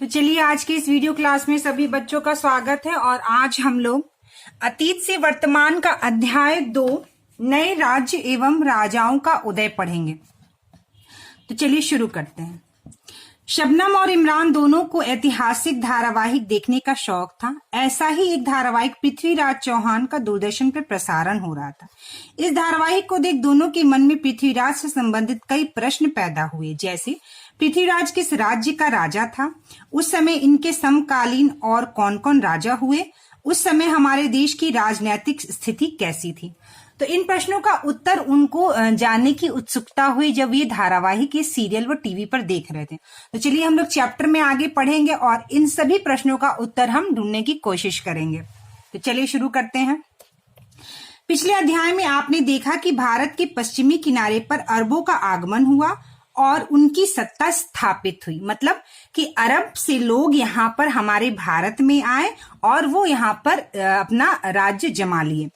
तो चलिए आज के इस वीडियो क्लास में सभी बच्चों का स्वागत है। और आज हम लोग अतीत से वर्तमान का अध्याय 2 नए राज्य एवं राजाओं का उदय पढ़ेंगे। तो चलिए शुरू करते हैं। शबनम और इमरान दोनों को ऐतिहासिक धारावाहिक देखने का शौक था। ऐसा ही एक धारावाहिक पृथ्वीराज चौहान का दूरदर्शन पर प्रसारण हो रहा था। इस धारावाहिक को देख दोनों के मन में पृथ्वीराज से संबंधित कई प्रश्न पैदा हुए, जैसे पृथ्वीराज किस राज्य का राजा था, उस समय इनके समकालीन और कौन कौन राजा हुए, उस समय हमारे देश की राजनीतिक स्थिति कैसी थी। तो इन प्रश्नों का उत्तर उनको जानने की उत्सुकता हुई जब ये धारावाहिक ये सीरियल व टीवी पर देख रहे थे। तो चलिए हम लोग चैप्टर में आगे पढ़ेंगे और इन सभी प्रश्नों का उत्तर हम ढूंढने की कोशिश करेंगे। तो चलिए शुरू करते हैं। पिछले अध्याय में आपने देखा कि भारत के पश्चिमी किनारे पर अरबों का आगमन हुआ और उनकी सत्ता स्थापित हुई। मतलब कि अरब से लोग यहाँ पर हमारे भारत में आए और वो यहाँ पर अपना राज्य जमा लिए।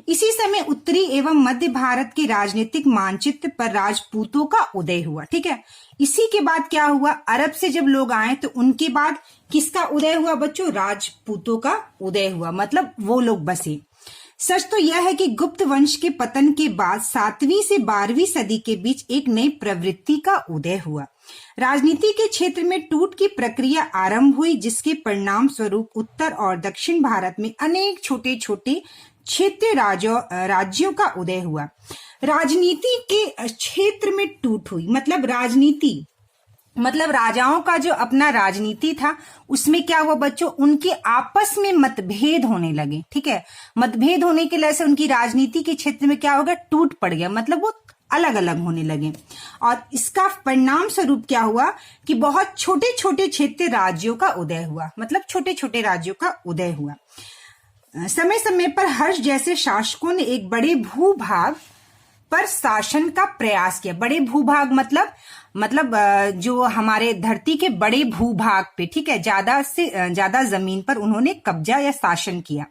इसी समय उत्तरी एवं मध्य भारत के राजनीतिक मानचित्र पर राजपूतों का उदय हुआ। ठीक है, इसी के बाद क्या हुआ, अरब से जब लोग आए तो उनके बाद किसका उदय हुआ बच्चों? राजपूतों का उदय हुआ, मतलब वो लोग बसे। सच तो यह है कि गुप्त वंश के पतन के बाद 7वीं से 12वीं सदी के बीच एक नई प्रवृत्ति का उदय हुआ। राजनीति के क्षेत्र में टूट की प्रक्रिया आरंभ हुई, जिसके परिणाम स्वरूप उत्तर और दक्षिण भारत में अनेक छोटे छोटे क्षेत्रीय राज्यों का उदय हुआ। राजनीति के क्षेत्र में टूट हुई, मतलब राजाओं का जो अपना राजनीति था उसमें क्या हुआ बच्चों, उनके आपस में मतभेद होने लगे। ठीक है, मतभेद होने के वजह से उनकी राजनीति के क्षेत्र में क्या हो गया, टूट पड़ गया, मतलब वो अलग अलग होने लगे। और इसका परिणाम स्वरूप क्या हुआ कि बहुत छोटे छोटे क्षेत्रीय राज्यों का उदय हुआ, मतलब छोटे छोटे राज्यों का उदय हुआ। समय समय पर हर्ष जैसे शासकों ने एक बड़े भूभाग पर शासन का प्रयास किया। बड़े भूभाग मतलब जो हमारे धरती के बड़े भूभाग पे, ठीक है, ज्यादा से ज्यादा जमीन पर उन्होंने कब्जा या शासन किया,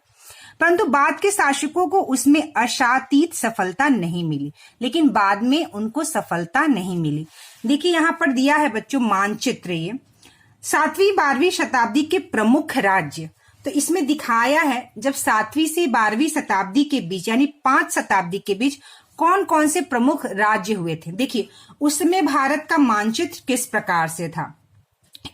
परंतु बाद के शासकों को उसमें आशातीत सफलता नहीं मिली। लेकिन बाद में उनको सफलता नहीं मिली। देखिए यहाँ पर दिया है बच्चों मानचित्र, ये 7वीं 12वीं शताब्दी के प्रमुख राज्य। तो इसमें दिखाया है जब 7वीं से 12वीं शताब्दी के बीच यानी 5 शताब्दी के बीच कौन कौन से प्रमुख राज्य हुए थे। देखिए उस समय भारत का मानचित्र किस प्रकार से था।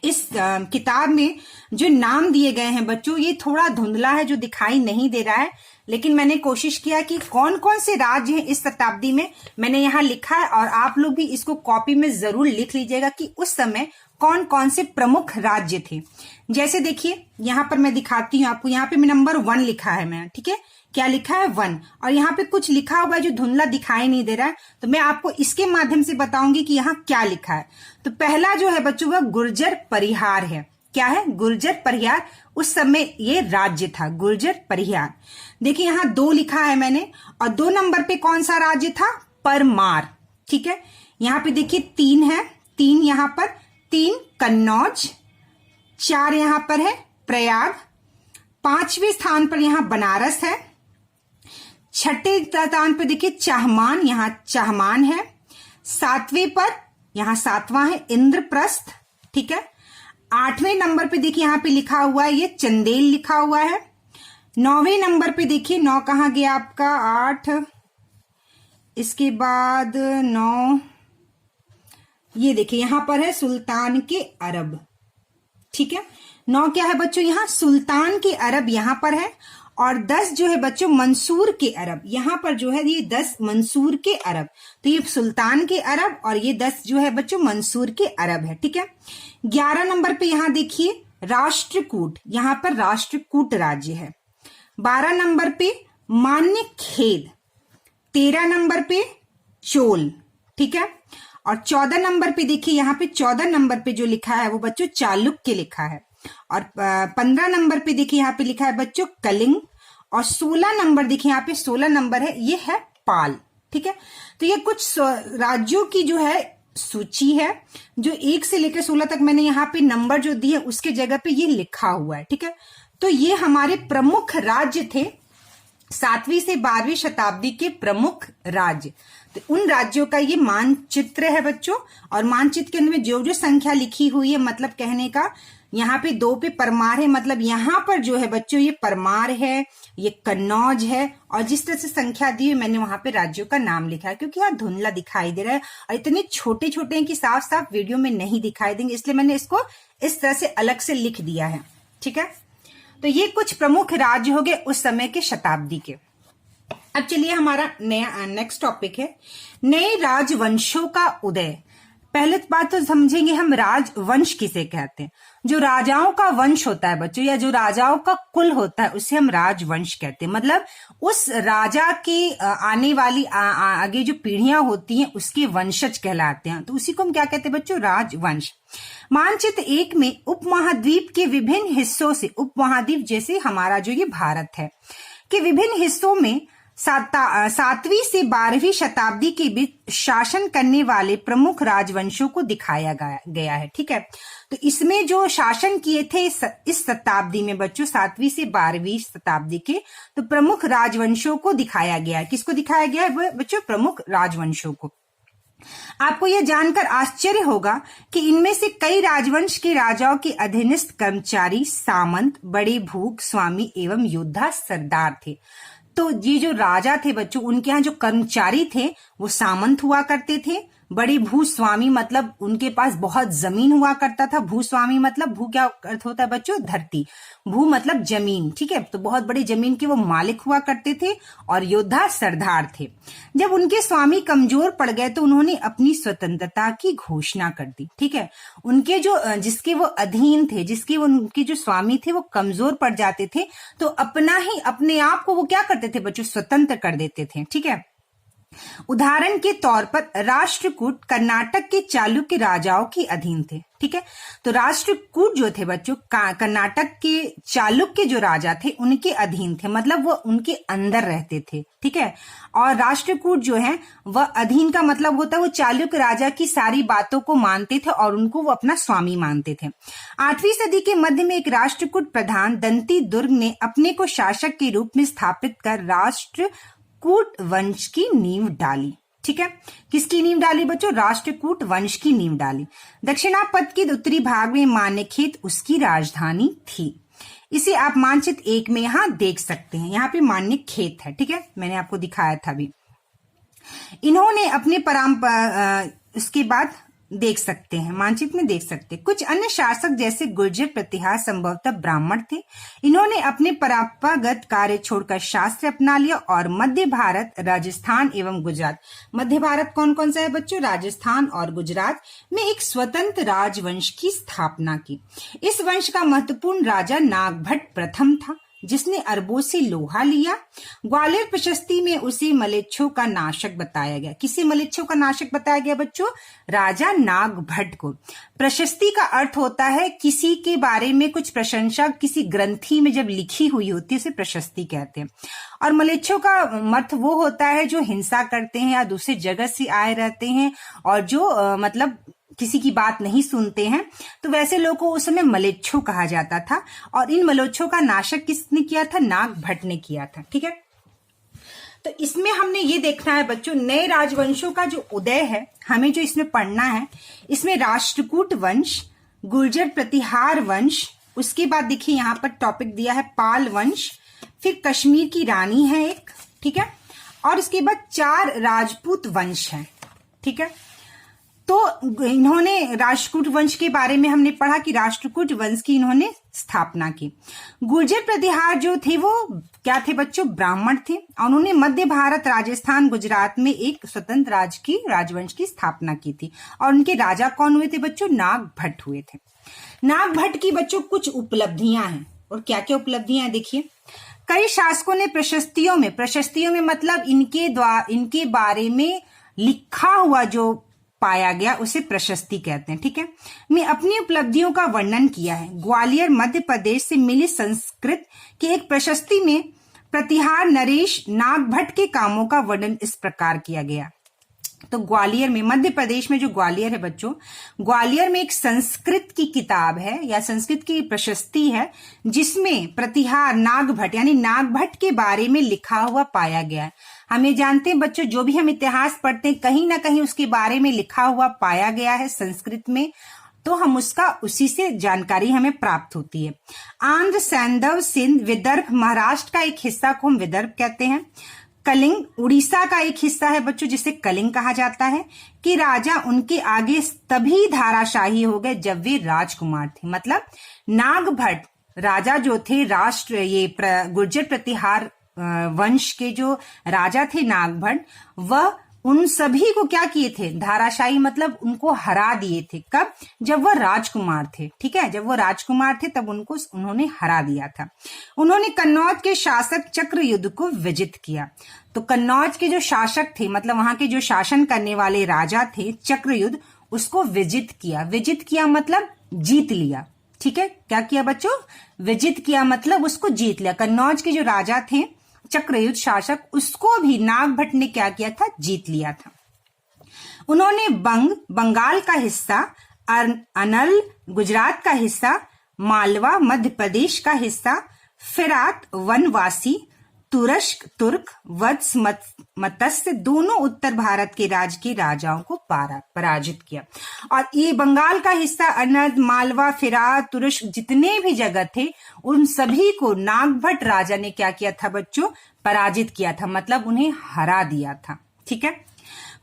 इस किताब में जो नाम दिए गए हैं बच्चों, ये थोड़ा धुंधला है, जो दिखाई नहीं दे रहा है, लेकिन मैंने कोशिश किया कि कौन कौन से राज्य हैं इस शताब्दी में, मैंने यहाँ लिखा है। और आप लोग भी इसको कॉपी में जरूर लिख लीजिएगा कि उस समय कौन कौन से प्रमुख राज्य थे। जैसे देखिए यहाँ पर मैं दिखाती हूँ आपको, यहाँ पे नंबर 1 लिखा है मैं, ठीक है, क्या लिखा है 1, और यहाँ पे कुछ लिखा हुआ है जो धुंधला दिखाई नहीं दे रहा है, तो मैं आपको इसके माध्यम से बताऊंगी कि यहाँ क्या लिखा है। तो पहला जो है बच्चों वह गुर्जर परिहार है। क्या है? गुर्जर परिहार। उस समय ये राज्य था गुर्जर परिहार। देखिए यहाँ 2 लिखा है मैंने, और 2 नंबर पे कौन सा राज्य था? परमार। ठीक है, यहाँ पे देखिए 3 है, 3 यहाँ पर, 3 कन्नौज, 4 यहाँ पर है प्रयाग, 5वें स्थान पर यहाँ बनारस है, 6ठे स्थान पर देखिए चाहमान, यहाँ चाहमान है, 7वें पर यहाँ 7वां है इंद्रप्रस्थ। ठीक है, 8वें नंबर पे देखिए यहाँ पे लिखा हुआ है ये चंदेल लिखा हुआ है। 9वें नंबर पे देखिए 9 कहाँ गया आपका, 8, इसके बाद 9, ये देखिए यहाँ पर है सुल्तान के अरब। ठीक है, 9 क्या है बच्चों, यहाँ सुल्तान के अरब यहाँ पर है, और 10 जो है बच्चों मंसूर के अरब, यहाँ पर जो है ये 10 मंसूर के अरब। तो ये सुल्तान के अरब और ये 10 जो है बच्चों मंसूर के अरब है। ठीक है, 11 नंबर पे यहाँ देखिए राष्ट्रकूट, यहाँ पर राष्ट्रकूट राज्य है। 12 नंबर पे मान्य खेद, 13 नंबर पे चोल। ठीक है, और 14 नंबर पे देखिए यहाँ पे 14 नंबर पे जो लिखा है वो बच्चों चालुक्य लिखा है, और 15 नंबर पे देखिए यहाँ पे लिखा है बच्चों कलिंग, और 16 नंबर देखिए यहाँ पे 16 नंबर है, ये है पाल। ठीक है, तो ये कुछ राज्यों की जो है सूची है, जो 1 से लेकर 16 तक मैंने यहाँ पे नंबर जो दिए उसके जगह पे ये लिखा हुआ है। ठीक है, तो ये हमारे प्रमुख राज्य थे 7वीं से 12वीं शताब्दी के प्रमुख राज्य। तो उन राज्यों का ये मानचित्र है बच्चों, और मानचित्र के अंदर में जो जो संख्या लिखी हुई है, मतलब कहने का यहाँ पे 2 पे परमार है, मतलब यहाँ पर जो है बच्चों ये परमार है, ये कन्नौज है, और जिस तरह से संख्या दी है मैंने वहां पे राज्यों का नाम लिखा है, क्योंकि यहाँ धुंधला दिखाई दे रहा है और इतने छोटे छोटे हैं कि साफ साफ वीडियो में नहीं दिखाई देंगे, इसलिए मैंने इसको इस तरह से अलग से लिख दिया है। ठीक है, तो ये कुछ प्रमुख राज्य हो गए उस समय के शताब्दी के। अब चलिए हमारा नया नेक्स्ट टॉपिक है नए राजवंशों का उदय। पहले बात तो समझेंगे हम राजवंश किसे कहते हैं। जो राजाओं का वंश होता है बच्चों, या जो राजाओं का कुल होता है, उसे हम राजवंश कहते हैं। मतलब उस राजा की आने वाली आगे जो पीढ़ियां होती हैं उसके वंशज कहलाते हैं, तो उसी को हम क्या कहते हैं बच्चों, राजवंश। मानचित्र 1 में उपमहाद्वीप के विभिन्न हिस्सों से, उपमहाद्वीप जैसे हमारा जो ये भारत है, के विभिन्न हिस्सों में 7वीं से 12वीं शताब्दी के बीच शासन करने वाले प्रमुख राजवंशों को दिखाया गया है। ठीक है, तो इसमें जो शासन किए थे इस शताब्दी में बच्चों, 7वीं से 12वीं शताब्दी के, तो प्रमुख राजवंशों को दिखाया गया है। किसको दिखाया गया है बच्चों, प्रमुख राजवंशों को। आपको यह जानकर आश्चर्य होगा कि इनमें से कई राजवंश के राजाओं के अधीनस्थ कर्मचारी, सामंत, बड़े भूख स्वामी एवं योद्धा सरदार थे। तो ये जो राजा थे बच्चों, उनके यहाँ जो कर्मचारी थे वो सामंत हुआ करते थे। बड़े भूस्वामी मतलब उनके पास बहुत जमीन हुआ करता था। भूस्वामी मतलब, भू क्या अर्थ होता है बच्चों, धरती, भू मतलब जमीन। ठीक है, तो बहुत बड़ी जमीन के वो मालिक हुआ करते थे। और योद्धा सरदार थे। जब उनके स्वामी कमजोर पड़ गए तो उन्होंने अपनी स्वतंत्रता की घोषणा कर दी। ठीक है, उनके जो जिसके वो अधीन थे, जिसके उनके जो स्वामी थे वो कमजोर पड़ जाते थे, तो अपने आप को वो क्या करते थे बच्चों, स्वतंत्र कर देते थे। ठीक है, उदाहरण के तौर पर राष्ट्रकूट कर्नाटक के चालुक्य राजाओं के अधीन थे। ठीक है, तो राष्ट्रकूट जो थे बच्चों, कर्नाटक के चालुक्य जो राजा थे उनके अधीन थे, मतलब वो उनके अंदर रहते थे। ठीक है, और राष्ट्रकूट जो है वह अधीन का मतलब होता है वो चालुक्य राजा की सारी बातों को मानते थे और उनको वो अपना स्वामी मानते थे। 8वीं सदी के मध्य में एक राष्ट्रकूट प्रधान दंती दुर्ग ने अपने को शासक के रूप में स्थापित कर राष्ट्रकूट वंश की नींव डाली। ठीक है, किसकी नींव डाली बच्चों, राष्ट्रकूट वंश की नींव डाली। दक्षिणापथ के उत्तरी भाग में मान्यखेत उसकी राजधानी थी। इसे आप मानचित्र 1 में यहाँ देख सकते हैं। यहाँ पे मान्यखेत है। ठीक है, मैंने आपको दिखाया था अभी। इन्होंने अपने उसके बाद देख सकते हैं, मानचित्र में देख सकते हैं। कुछ अन्य शासक जैसे गुर्जर प्रतिहार संभवतः ब्राह्मण थे। इन्होंने अपने परंपरागत कार्य छोड़कर शास्त्र अपना लिया और मध्य भारत, राजस्थान एवं गुजरात, मध्य भारत कौन कौन सा है बच्चों, राजस्थान और गुजरात में एक स्वतंत्र राजवंश की स्थापना की। इस वंश का महत्वपूर्ण राजा नागभट्ट प्रथम था, जिसने अरबों से लोहा लिया। ग्वालियर प्रशस्ति में उसे मलेच्छों का नाशक बताया गया। किसे मलेच्छों का नाशक बताया गया बच्चों, राजा नागभट्ट को। प्रशस्ति का अर्थ होता है किसी के बारे में कुछ प्रशंसा किसी ग्रंथि में जब लिखी हुई होती है उसे प्रशस्ति कहते हैं। और मलेच्छों का अर्थ वो होता है जो हिंसा करते हैं या दूसरे जगत से आए रहते हैं और जो मतलब किसी की बात नहीं सुनते हैं, तो वैसे लोगों को उस समय मलेच्छो कहा जाता था। और इन मलेच्छों का नाशक किसने किया था, नागभट्ट ने किया था। ठीक है, तो इसमें हमने ये देखना है बच्चों, नए राजवंशों का जो उदय है हमें जो इसमें पढ़ना है, इसमें राष्ट्रकूट वंश, गुर्जर प्रतिहार वंश, उसके बाद देखिए यहाँ पर टॉपिक दिया है पाल वंश, फिर कश्मीर की रानी है एक। ठीक है, और इसके बाद 4 राजपूत वंश है। ठीक है, तो इन्होंने राष्ट्रकूट वंश के बारे में हमने पढ़ा कि राष्ट्रकूट वंश की इन्होंने स्थापना की। गुर्जर प्रतिहार जो थे वो क्या थे बच्चों, ब्राह्मण थे। और उन्होंने मध्य भारत, राजस्थान, गुजरात में एक स्वतंत्र राजवंश की स्थापना की थी। और उनके राजा कौन हुए थे बच्चों, नागभट्ट हुए थे। नागभट्ट की बच्चों कुछ उपलब्धियां हैं, और क्या क्या उपलब्धियां हैं देखिए। कई शासकों ने प्रशस्तियों में मतलब इनके बारे में लिखा हुआ जो पाया गया उसे प्रशस्ति कहते हैं। ठीक है, मैं अपनी उपलब्धियों का वर्णन किया है। ग्वालियर मध्य प्रदेश से मिली संस्कृत की एक प्रशस्ति में प्रतिहार नरेश नागभट्ट के कामों का वर्णन इस प्रकार किया गया। तो ग्वालियर में, मध्य प्रदेश में जो ग्वालियर है बच्चों, ग्वालियर में एक संस्कृत की किताब है या संस्कृत की प्रशस्ति है जिसमें प्रतिहार नागभट्ट यानी नागभट्ट के बारे में लिखा हुआ पाया गया है। हम ये जानते हैं बच्चों, जो भी हम इतिहास पढ़ते हैं कहीं ना कहीं उसके बारे में लिखा हुआ पाया गया है संस्कृत में, तो हम उसका उसी से जानकारी हमें प्राप्त होती है। आंध्र, सैंधव, सिंध, विदर्भ, महाराष्ट्र का एक हिस्सा को हम विदर्भ कहते हैं। कलिंग उड़ीसा का एक हिस्सा है बच्चों जिसे कलिंग कहा जाता है, कि राजा उनके आगे तभी धाराशाही हो गए जब वे राजकुमार थे। मतलब नागभट्ट राजा जो थे, गुर्जर प्रतिहार वंश के जो राजा थे नागभट्ट, वह उन सभी को क्या किए थे, धाराशाही मतलब उनको हरा दिए थे। कब? जब वह राजकुमार थे। ठीक है, जब वह राजकुमार थे तब उन्होंने हरा दिया था। उन्होंने कन्नौज के शासक चक्रयुध को विजित किया। तो कन्नौज के जो शासक थे, मतलब वहां के जो शासन करने वाले राजा थे चक्रयुध, उसको विजित किया। विजित किया मतलब जीत लिया। ठीक है, क्या किया बच्चों? विजित किया मतलब उसको जीत लिया। कन्नौज के जो राजा थे चक्रयुध शासक, उसको भी नागभट्ट ने क्या किया था? जीत लिया था। उन्होंने बंगाल का हिस्सा, अनल गुजरात का हिस्सा, मालवा मध्य प्रदेश का हिस्सा, फिरात वनवासी, तुरस्क तुर्क, वत्स मत्स्य दोनों उत्तर भारत के राज्य के राजाओं को पराजित किया। और ये बंगाल का हिस्सा, अनल, मालवा, फिरात, तुरस्क जितने भी जगह थे उन सभी को नागभट्ट राजा ने क्या किया था बच्चों? पराजित किया था, मतलब उन्हें हरा दिया था। ठीक है,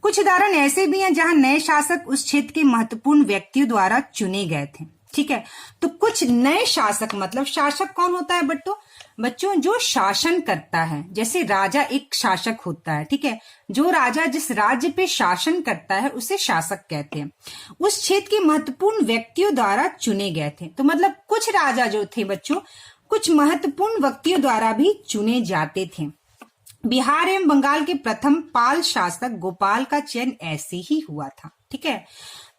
कुछ उदाहरण ऐसे भी हैं जहां नए शासक उस क्षेत्र के महत्वपूर्ण व्यक्तियों द्वारा चुने गए थे। ठीक है, तो कुछ नए शासक, मतलब शासक कौन होता है बच्चों? जो शासन करता है। जैसे राजा एक शासक होता है। ठीक है, जो राजा जिस राज्य पे शासन करता है उसे शासक कहते हैं। उस क्षेत्र के महत्वपूर्ण व्यक्तियों द्वारा चुने गए थे। तो मतलब कुछ राजा जो थे बच्चों, कुछ महत्वपूर्ण व्यक्तियों द्वारा भी चुने जाते थे। बिहार एवं बंगाल के प्रथम पाल शासक गोपाल का चयन ऐसे ही हुआ था। ठीक है,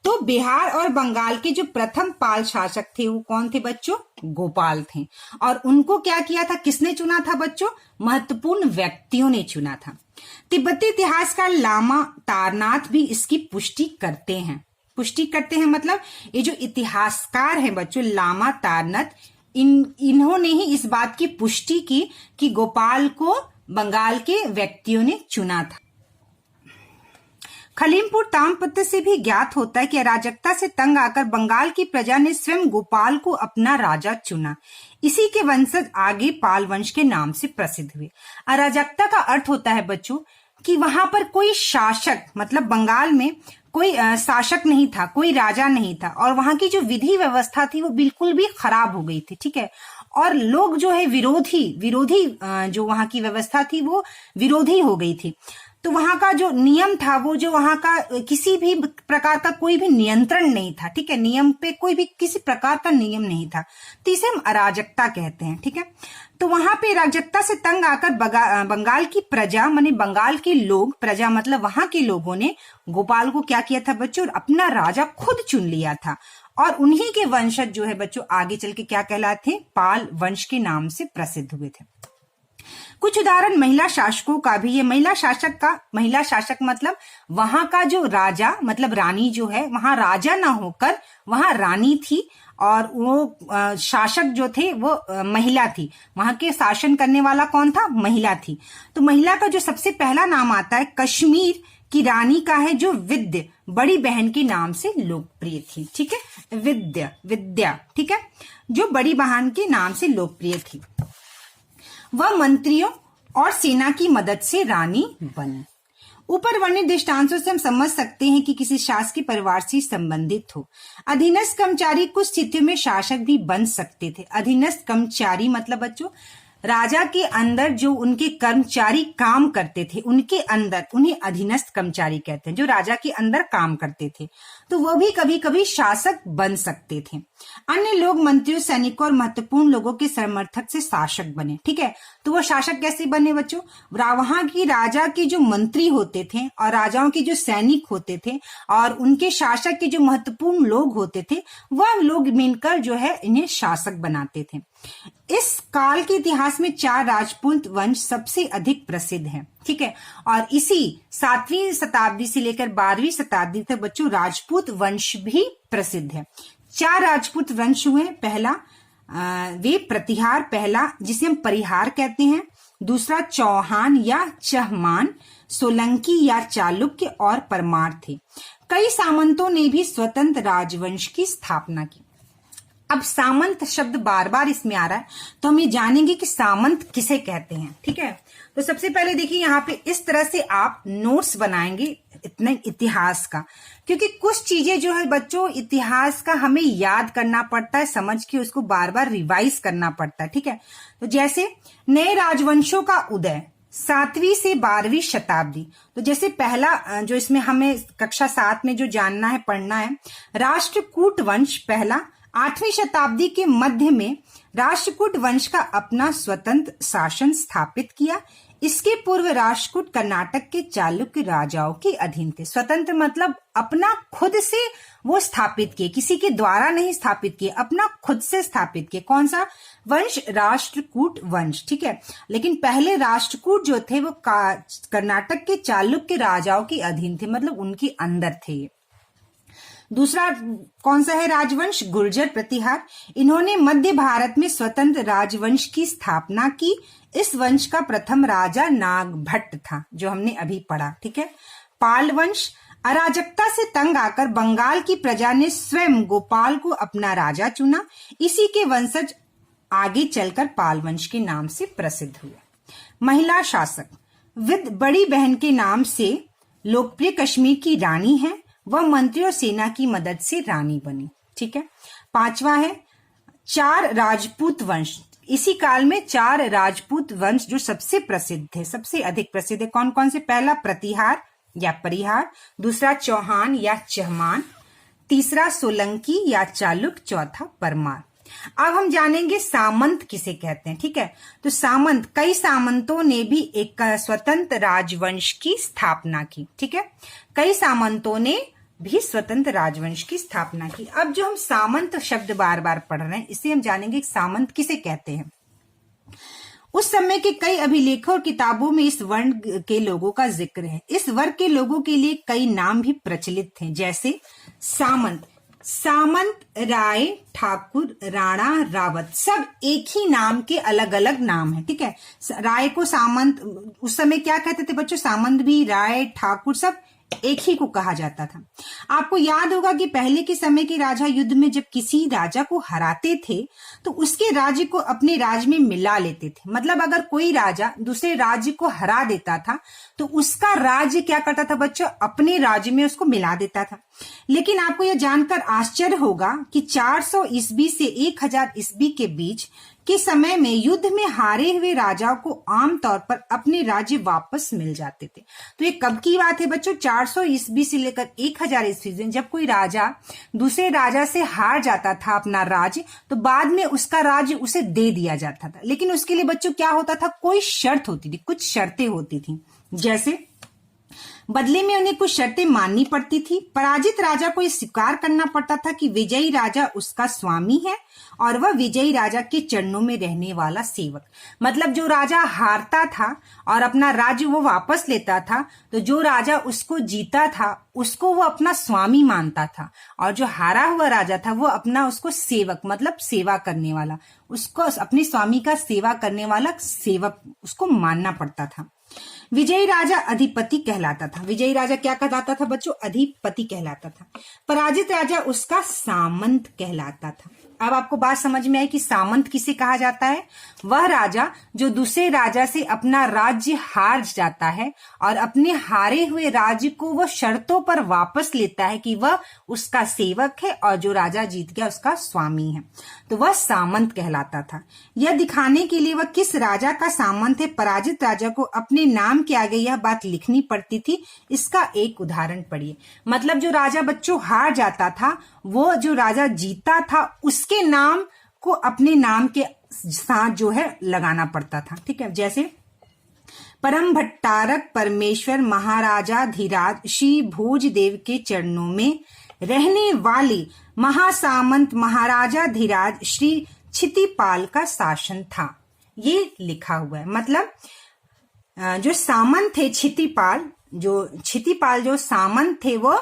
तो बिहार और बंगाल के जो प्रथम पाल शासक थे वो कौन थे बच्चों? गोपाल थे। और उनको क्या किया था? किसने चुना था बच्चों? महत्वपूर्ण व्यक्तियों ने चुना था। तिब्बती इतिहासकार लामा तारनाथ भी इसकी पुष्टि करते हैं। मतलब ये जो इतिहासकार हैं बच्चों लामा तारनाथ, इन्होंने ही इस बात की पुष्टि की कि गोपाल को बंगाल के व्यक्तियों ने चुना था। खलीमपुर ताम्रपत्र से भी ज्ञात होता है कि अराजकता से तंग आकर बंगाल की प्रजा ने स्वयं गोपाल को अपना राजा चुना। इसी के वंशज आगे पाल वंश के नाम से प्रसिद्ध हुए। अराजकता का अर्थ होता है बच्चों कि वहां पर कोई शासक, मतलब बंगाल में कोई शासक नहीं था, कोई राजा नहीं था, और वहां की जो विधि व्यवस्था थी वो बिल्कुल भी खराब हो गई थी। ठीक है, और लोग जो है विरोधी जो वहां की व्यवस्था थी वो विरोधी हो गई थी। तो वहां का जो नियम था, वो जो वहां का किसी भी प्रकार का कोई भी नियंत्रण नहीं था। ठीक है, नियम पे कोई भी किसी प्रकार का नियम नहीं था, तो इसे हम अराजकता कहते हैं। ठीक है, तो वहां पे अराजकता से तंग आकर बंगाल की प्रजा, माने बंगाल के लोग, प्रजा मतलब वहां के लोगों ने गोपाल को क्या किया था बच्चों? अपना राजा खुद चुन लिया था। और उन्हीं के वंशज जो है बच्चों आगे चल के क्या कहलाते थे? पाल वंश के नाम से प्रसिद्ध हुए थे। कुछ उदाहरण महिला शासकों का भी है। महिला शासक मतलब वहां का जो राजा, मतलब रानी जो है, वहां राजा ना होकर वहां रानी थी, और वो शासक जो थे वो महिला थी। वहां के शासन करने वाला कौन था? महिला थी। तो महिला का जो सबसे पहला नाम आता है कश्मीर की रानी का है, जो विद्या, बड़ी बहन के नाम से लोकप्रिय थी। ठीक है, विद्या। ठीक है, जो बड़ी बहन के नाम से लोकप्रिय थी। वह मंत्रियों और सेना की मदद से रानी बनी। ऊपर वर्णित दृष्टांतों से हम समझ सकते हैं कि किसी शासकीय परिवार से संबंधित हो। अधीनस्थ कर्मचारी कुछ स्थितियों में शासक भी बन सकते थे। अधीनस्थ कर्मचारी मतलब बच्चों राजा के अंदर जो उनके कर्मचारी काम करते थे, उनके अंदर उन्हें अधीनस्थ कर्मचारी कहते हैं, जो राजा के अंदर काम करते थे, तो वह भी कभी कभी शासक बन सकते थे। अन्य लोग मंत्रियों, सैनिकों और महत्वपूर्ण लोगों के समर्थक से शासक बने। ठीक है, तो वह शासक कैसे बने बच्चों? वहां की राजा के जो मंत्री होते थे और राजाओं के जो सैनिक होते थे और उनके शासक के जो महत्वपूर्ण लोग होते थे, वह लोग मिलकर जो है इन्हें शासक बनाते थे। इस काल के इतिहास में 4 राजपूत वंश सबसे अधिक प्रसिद्ध है। ठीक है। और इसी 7वीं शताब्दी से लेकर 12वीं शताब्दी तक बच्चों राजपूत वंश भी प्रसिद्ध है। 4 राजपूत वंश हुए। पहला वे प्रतिहार, पहला जिसे हम परिहार कहते हैं, दूसरा चौहान या चहमान, सोलंकी या चालुक्य और परमार थे। कई सामंतों ने भी स्वतंत्र राजवंश की स्थापना की। अब सामंत शब्द बार बार इसमें आ रहा है, तो हम ये जानेंगे कि सामंत किसे कहते हैं। ठीक है, तो सबसे पहले देखिए यहाँ पे इस तरह से आप नोट्स बनाएंगे इतने इतिहास का, क्योंकि कुछ चीजें जो है बच्चों इतिहास का हमें याद करना पड़ता है, समझ के उसको बार बार रिवाइज करना पड़ता है। ठीक है, तो जैसे नए राजवंशों का उदय 7वीं से 12वीं शताब्दी, तो जैसे पहला जो इसमें हमें कक्षा 7 में जो जानना है, पढ़ना है, राष्ट्रकूट वंश पहला 8वीं शताब्दी के मध्य में राष्ट्रकूट वंश का अपना स्वतंत्र शासन स्थापित किया। इसके पूर्व राष्ट्रकूट कर्नाटक के चालुक्य राजाओं के अधीन थे। स्वतंत्र मतलब अपना खुद से वो स्थापित किए, किसी के द्वारा नहीं स्थापित किए, अपना खुद से स्थापित किए। कौन सा वंश? राष्ट्रकूट वंश। ठीक है, लेकिन पहले राष्ट्रकूट जो थे वो कर्नाटक के चालुक्य राजाओं के अधीन थे, मतलब उनके अंदर थे। दूसरा कौन सा है राजवंश? गुर्जर प्रतिहार। इन्होंने मध्य भारत में स्वतंत्र राजवंश की स्थापना की। इस वंश का प्रथम राजा नागभट्ट था, जो हमने अभी पढ़ा। ठीक है, पाल वंश। अराजकता से तंग आकर बंगाल की प्रजा ने स्वयं गोपाल को अपना राजा चुना। इसी के वंशज आगे चलकर पाल वंश के नाम से प्रसिद्ध हुए। महिला शासक। विद बड़ी बहन के नाम से लोकप्रिय कश्मीर की रानी है, वह मंत्री और सेना की मदद से रानी बनी। ठीक है, 5वां है 4 राजपूत वंश। इसी काल में 4 राजपूत वंश जो सबसे प्रसिद्ध थे, सबसे अधिक प्रसिद्ध है। कौन कौन से? पहला प्रतिहार या परिहार, दूसरा चौहान या चहमान, तीसरा सोलंकी या चालुक, चौथा परमार। अब हम जानेंगे सामंत किसे कहते हैं। ठीक है, तो सामंत, कई सामंतों ने भी एक स्वतंत्र राजवंश की स्थापना की। ठीक है, कई सामंतों ने भी स्वतंत्र राजवंश की स्थापना की। अब जो हम सामंत शब्द बार बार पढ़ रहे हैं, इससे हम जानेंगे सामंत किसे कहते हैं। उस समय के कई अभिलेखों और किताबों में इस वर्ण के लोगों का जिक्र है। इस वर्ग के लोगों के लिए कई नाम भी प्रचलित थे, जैसे सामंत, सामंत, राय, ठाकुर, राणा, रावत, सब एक ही नाम के अलग अलग नाम है। ठीक है, राय को सामंत उस समय क्या कहते थे बच्चों? सामंत भी, राय, ठाकुर सब एक ही को कहा जाता था। आपको याद होगा कि पहले के समय के राजा युद्ध में जब किसी राजा को हराते थे तो उसके राज्य को अपने राज्य में मिला लेते थे। मतलब अगर कोई राजा दूसरे राज्य को हरा देता था तो उसका राज्य क्या करता था बच्चों? अपने राज्य में उसको मिला देता था। लेकिन आपको यह जानकर आश्चर्य होगा कि 400 ईस्वी से 1000 ईस्वी के बीच के समय में युद्ध में हारे हुए राजाओं को आमतौर पर अपने राज्य वापस मिल जाते थे। तो ये कब की बात है बच्चों? 400 ईस्वी से लेकर 1000 ईस्वी में जब कोई राजा दूसरे राजा से हार जाता था अपना राज्य, तो बाद में उसका राज्य उसे दे दिया जाता था। लेकिन उसके लिए बच्चों क्या होता था? कोई शर्त होती थी, कुछ शर्तें होती थी। जैसे बदले में उन्हें कुछ शर्तें माननी पड़ती थी। पराजित राजा को यह स्वीकार करना पड़ता था कि विजयी राजा उसका स्वामी है और वह विजयी राजा के चरणों में रहने वाला सेवक। मतलब जो राजा हारता था और अपना राज्य वो वापस लेता था, तो जो राजा उसको जीता था उसको वो अपना स्वामी मानता था, और जो हारा हुआ राजा था वो अपना उसको सेवक, मतलब सेवा करने वाला, उसको अपने स्वामी का सेवा करने वाला सेवक उसको मानना पड़ता था। विजयी राजा अधिपति कहलाता था। विजयी राजा क्या कहलाता था बच्चों? अधिपति कहलाता था। पराजित राजा उसका सामंत कहलाता था। अब आपको बात समझ में आई कि सामंत किसे कहा जाता है? वह राजा जो दूसरे राजा से अपना राज्य हार जाता है और अपने हारे हुए राज्य को वह शर्तों पर वापस लेता है कि वह उसका सेवक है और जो राजा जीत गया उसका स्वामी है, तो वह सामंत कहलाता था। यह दिखाने के लिए वह किस राजा का सामंत है, पराजित राजा को अपने नाम के आगे यह बात लिखनी पड़ती थी। इसका एक उदाहरण पढ़िए। मतलब जो राजा बच्चों हार जाता था, वो जो राजा जीता था उसके नाम को अपने नाम के साथ जो है लगाना पड़ता था। ठीक है, जैसे परम भट्टारक परमेश्वर महाराजा धीराज श्री भोजदेव के चरणों में रहने वाले महासामंत महाराजा धीराज श्री क्षितिपाल का शासन था। ये लिखा हुआ है। मतलब जो सामंत थे क्षितिपाल जो सामंत थे वो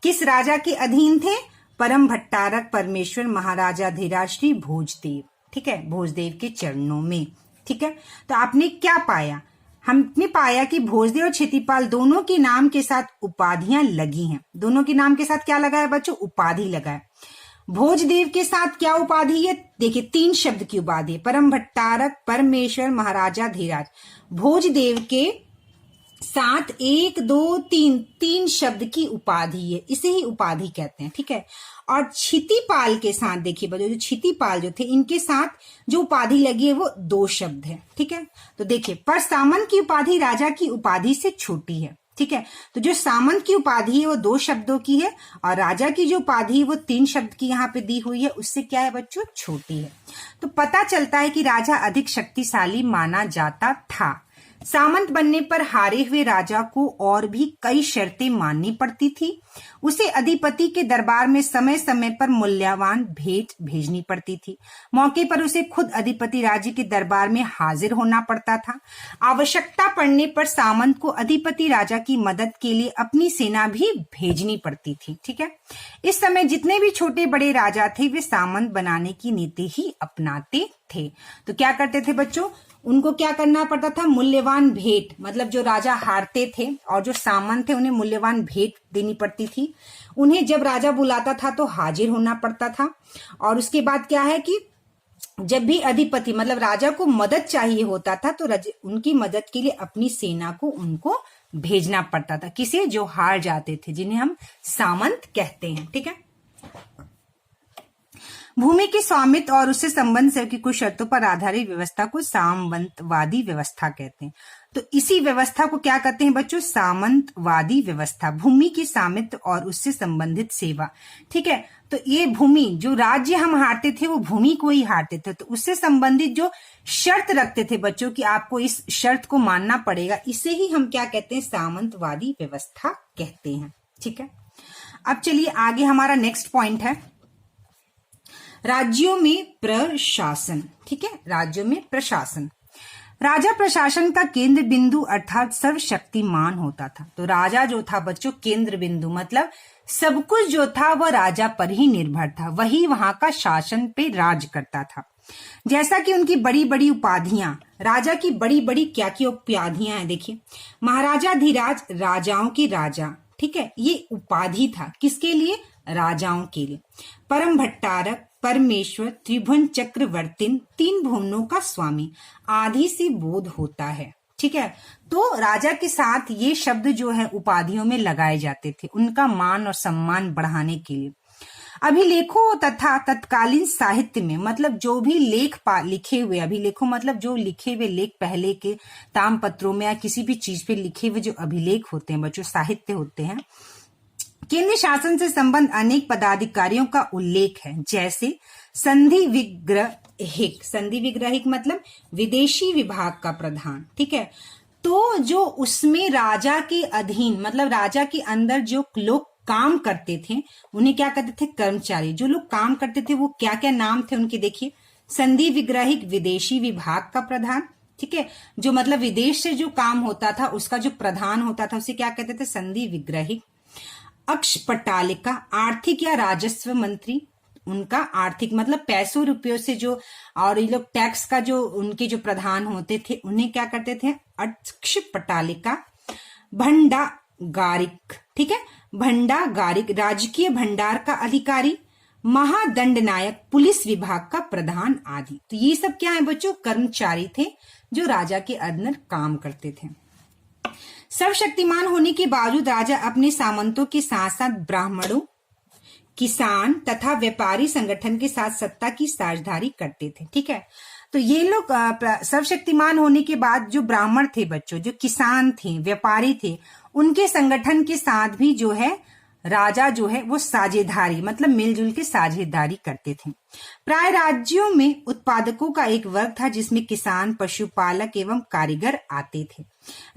किस राजा के अधीन थे? परम भट्टारक परमेश्वर महाराजाधिराज श्री भोजदेव, ठीक है, भोजदेव के चरणों में। ठीक है, तो आपने क्या पाया? हमने पाया कि भोजदेव और क्षितिपाल दोनों के नाम के साथ उपाधियां लगी हैं। दोनों के नाम के साथ क्या लगा है बच्चों? उपाधि लगा है। भोजदेव के साथ क्या उपाधि है? देखिए 3 शब्द की उपाधि है, परम भट्टारक परमेश्वर महाराजाधिराज। भोजदेव के साथ 1 2 3 शब्द की उपाधि है, इसे ही उपाधि कहते हैं। ठीक है, और क्षितिपाल के साथ देखिए बच्चों, जो क्षितिपाल जो थे इनके साथ जो उपाधि लगी है वो 2 शब्द है। ठीक है, तो देखिए पर सामंत की उपाधि राजा की उपाधि से छोटी है। ठीक है, तो जो सामंत की उपाधि है वो 2 शब्दों की है और राजा की जो उपाधि है वो 3 शब्द की यहाँ पे दी हुई है, उससे क्या है बच्चों? छोटी है। तो पता चलता है कि राजा अधिक शक्तिशाली माना जाता था। सामंत बनने पर हारे हुए राजा को और भी कई शर्तें माननी पड़ती थी। उसे अधिपति के दरबार में समय समय पर मूल्यवान भेंट भेजनी पड़ती थी। मौके पर उसे खुद अधिपति राज्य के दरबार में हाजिर होना पड़ता था। आवश्यकता पड़ने पर सामंत को अधिपति राजा की मदद के लिए अपनी सेना भी भेजनी पड़ती थी। ठीक है, इस समय जितने भी छोटे बड़े राजा थे वे सामंत बनाने की नीति ही अपनाते थे। तो क्या करते थे बच्चों? उनको क्या करना पड़ता था? मूल्यवान भेंट, मतलब जो राजा हारते थे और जो सामंत थे उन्हें मूल्यवान भेंट देनी पड़ती थी। उन्हें जब राजा बुलाता था तो हाजिर होना पड़ता था। और उसके बाद क्या है कि जब भी अधिपति मतलब राजा को मदद चाहिए होता था तो उनकी मदद के लिए अपनी सेना को उनको भेजना पड़ता था। किसे? जो हार जाते थे, जिन्हें हम सामंत कहते हैं। ठीक है, भूमि के स्वामित्व और उससे संबंध से की कुछ शर्तों पर आधारित व्यवस्था को सामंतवादी व्यवस्था कहते हैं। तो इसी व्यवस्था को क्या कहते हैं बच्चों? सामंतवादी व्यवस्था। भूमि की स्वामित्व और उससे संबंधित सेवा। ठीक है, तो ये भूमि जो राज्य हम हारते थे वो भूमि को ही हारते थे, तो उससे संबंधित जो शर्त रखते थे बच्चों कि आपको इस शर्त को मानना पड़ेगा, इसे ही हम क्या कहते हैं? सामंतवादी व्यवस्था कहते हैं। ठीक है, अब चलिए आगे हमारा नेक्स्ट पॉइंट है राज्यों में प्रशासन। ठीक है, राज्यों में प्रशासन। राजा प्रशासन का केंद्र बिंदु अर्थात सर्वशक्तिमान होता था। तो राजा जो था बच्चों केंद्र बिंदु, मतलब सब कुछ जो था वह राजा पर ही निर्भर था, वही वहां का शासन पे राज करता था। जैसा कि उनकी बड़ी बड़ी उपाधियां, राजा की बड़ी बड़ी क्या क्या उपाधियां हैं देखिए। महाराजाधिराज राजाओं के राजा, ठीक है, ये उपाधि था किसके लिए? राजाओं के लिए। परम भट्टारक परमेश्वर त्रिभुवन चक्रवर्तीन 3 भुवनों का स्वामी आदि से बोध होता है। ठीक है, तो राजा के साथ ये शब्द जो है उपाधियों में लगाए जाते थे उनका मान और सम्मान बढ़ाने के लिए। अभिलेखों तथा तत्कालीन साहित्य में, मतलब जो भी लेख लिखे हुए, अभिलेखों मतलब जो लिखे हुए लेख पहले के तामपत्रों में या किसी भी चीज पे लिखे हुए जो अभिलेख होते हैं बच्चों, साहित्य होते हैं, केंद्र शासन से संबंध अनेक पदाधिकारियों का उल्लेख है, जैसे संधि विग्रहिक। संधि विग्रहिक मतलब विदेशी विभाग का प्रधान। ठीक है, तो जो उसमें राजा के अधीन मतलब राजा के अंदर जो लोग काम करते थे उन्हें क्या कहते थे? कर्मचारी। जो लोग काम करते थे वो क्या क्या नाम थे उनके? देखिए, संधि विग्रहिक विदेशी विभाग का प्रधान। ठीक है, जो मतलब विदेश से जो काम होता था उसका जो प्रधान होता था उसे क्या कहते थे? संधि विग्रहिक। अक्षपटालिका आर्थिक या राजस्व मंत्री, उनका आर्थिक मतलब पैसों रुपयों से जो, और ये लोग टैक्स का जो उनके जो प्रधान होते थे उन्हें क्या करते थे? अक्षपटालिका। भंडागारिक, ठीक है, भंडागारिक राजकीय भंडार का अधिकारी। महादंडनायक पुलिस विभाग का प्रधान आदि। तो ये सब क्या है बच्चों? कर्मचारी थे जो राजा के अंदर काम करते थे। सर्वशक्तिमान होने के बावजूद राजा अपने सामंतों के साथ साथ ब्राह्मणों, किसान तथा व्यापारी संगठन के साथ सत्ता की साझेदारी करते थे। ठीक है, तो ये लोग सर्वशक्तिमान होने के बाद जो ब्राह्मण थे बच्चों, जो किसान थे, व्यापारी थे, उनके संगठन के साथ भी जो है राजा जो है वो साझेदारी मतलब मिलजुल के साझेदारी करते थे। प्राय राज्यों में उत्पादकों का एक वर्ग था जिसमें किसान, पशुपालक एवं कारीगर आते थे।